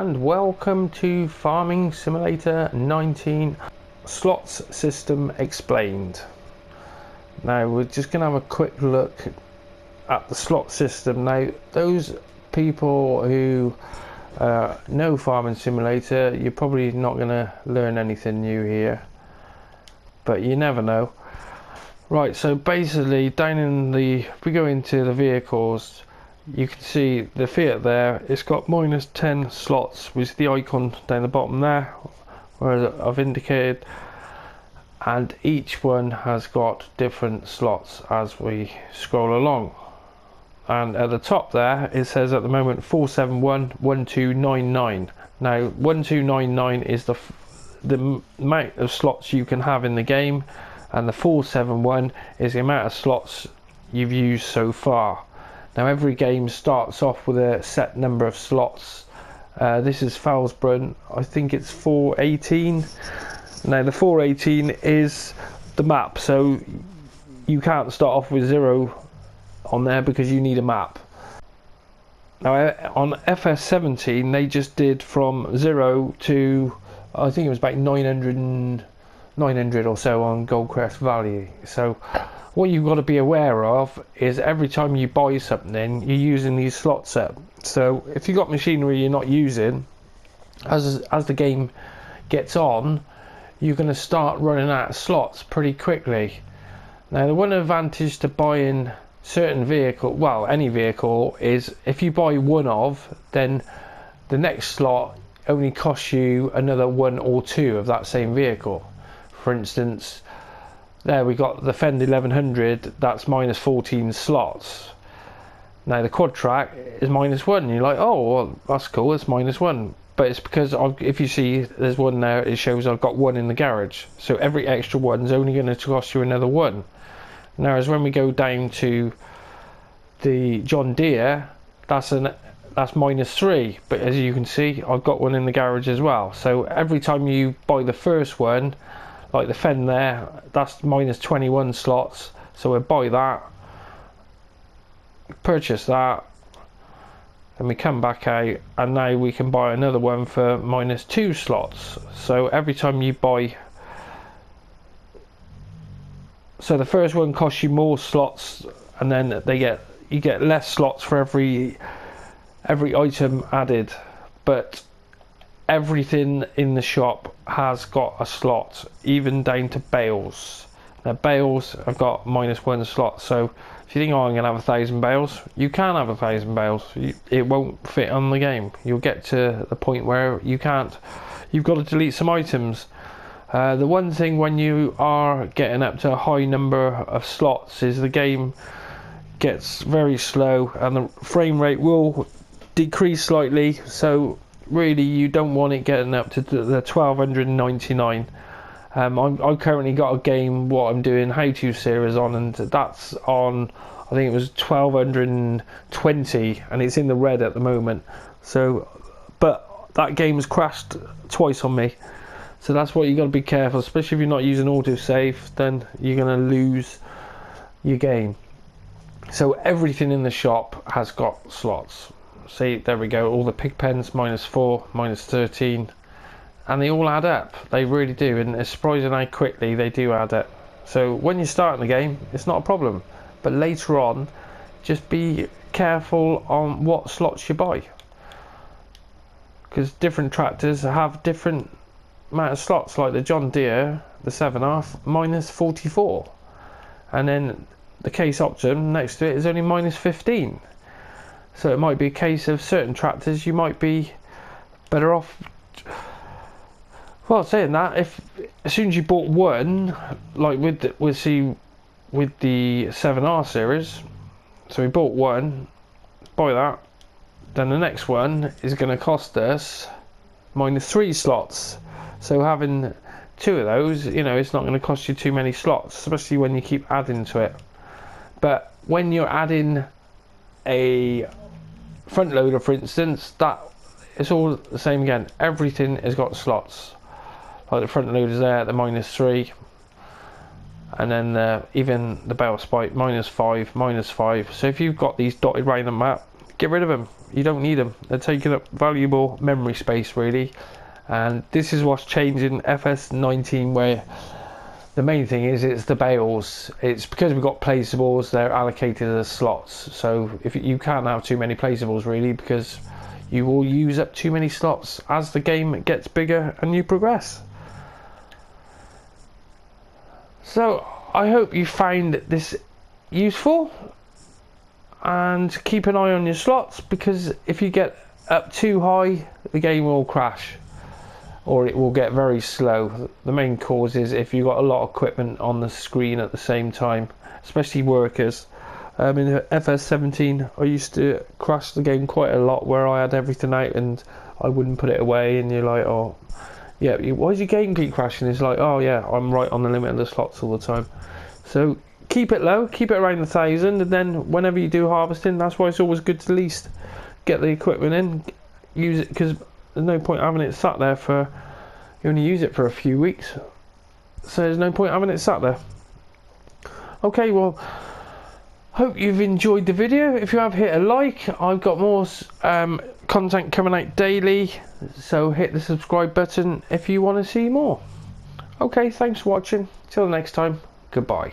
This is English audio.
and welcome to Farming Simulator 19 Slots System Explained. Now we're just going to have a quick look at the slot system. Now those people who know Farming Simulator, you're probably not going to learn anything new here, but you never know. Right, so basically down in the, if we go into the vehicles, you can see the Fiat there, it's got minus 10 slots with the icon down the bottom there where I've indicated, and each one has got different slots as we scroll along. And at the top there it says at the moment 4711299. Now 1299 is the amount of slots you can have in the game, and the 471 is the amount of slots you've used so far. Now every game starts off with a set number of slots. This is Felsbrunn, I think it's 418. Now the 418 is the map, so you can't start off with 0 on there because you need a map. Now on fs19 they just did from 0 to, I think it was about 900 or so on Goldcrest Valley. So what you've got to be aware of is every time you buy something, you're using these slots up. So if you've got machinery you're not using, as the game gets on, you're going to start running out of slots pretty quickly. Now the one advantage to buying certain vehicle, well any vehicle, is if you buy one of, then the next slot only costs you another 1 or 2 of that same vehicle. For instance, there we got the Fend 1100, that's minus 14 slots. Now the quad track is minus 1. You're like, oh well, that's cool, it's minus 1. But it's because if you see there's one there, it shows I've got 1 in the garage. So every extra one's only going to cost you another 1. Now as when we go down to the John Deere, that's minus 3. But as you can see, I've got 1 in the garage as well. So every time you buy the first one, like the Fend there, that's minus 21 slots. So we'll buy that, purchase that, and we come back out, and now we can buy another one for minus 2 slots. So every time you buy, so the first one costs you more slots, and then you get less slots for every item added. But everything in the shop has got a slot, even down to bales. Now bales have got minus 1 slot, so if you think, oh, I'm going to have 1,000 bales, you can have 1,000 bales. It won't fit on the game. You'll get to the point where you can't. You've got to delete some items. The one thing when you are getting up to a high number of slots is the game gets very slow and the frame rate will decrease slightly. So really you don't want it getting up to the 1299. I've currently got a game what I'm doing how-to series on, and that's on, I think it was 1220, and it's in the red at the moment. So but that game has crashed twice on me, so that's what you got to be careful, especially if you're not using autosave, then you're going to lose your game. So everything in the shop has got slots. See, there we go, all the pig pens, minus 4, minus 13, and they all add up. They really do, and it's surprising how quickly they do add up. So when you're starting the game, it's not a problem, but later on, just be careful on what slots you buy, because different tractors have different amount of slots. Like the John Deere, the 7.5, minus 44, and then the Case Optum next to it is only minus 15. So it might be a case of certain tractors you might be better off. Well, saying that, if as soon as you bought one, like with the 7R series, so we bought one, buy that, then the next one is going to cost us minus 3 slots. So having 2 of those, you know, it's not going to cost you too many slots, especially when you keep adding to it. But when you're adding a front loader, for instance, that it's all the same again. Everything has got slots. Like the front loaders there, the minus 3, and then even the bale spike, minus 5, minus 5. So if you've got these dotted around the map, get rid of them. You don't need them. They're taking up valuable memory space really, and this is what's changing fs19, where the main thing is it's the BALES. It's because we've got placeables, they're allocated as slots, so if you can't have too many placeables really, because you will use up too many slots as the game gets bigger and you progress. So I hope you find this useful, and keep an eye on your slots, because if you get up too high the game will crash or it will get very slow. The main cause is if you've got a lot of equipment on the screen at the same time, especially workers. In fs17 I used to crash the game quite a lot, where I had everything out and I wouldn't put it away, and you're like, oh yeah, why is your game keep crashing? It's like, oh yeah, I'm right on the limit of the slots all the time. So keep it low, keep it around 1,000, and then whenever you do harvesting, that's why it's always good to at least get the equipment in, use it, because there's no point having it sat there for, you only use it for a few weeks, so there's no point having it sat there. Okay, well, hope you've enjoyed the video. If you have, hit a like. I've got more content coming out daily, so hit the subscribe button if you want to see more. Okay, thanks for watching. Till next time, goodbye.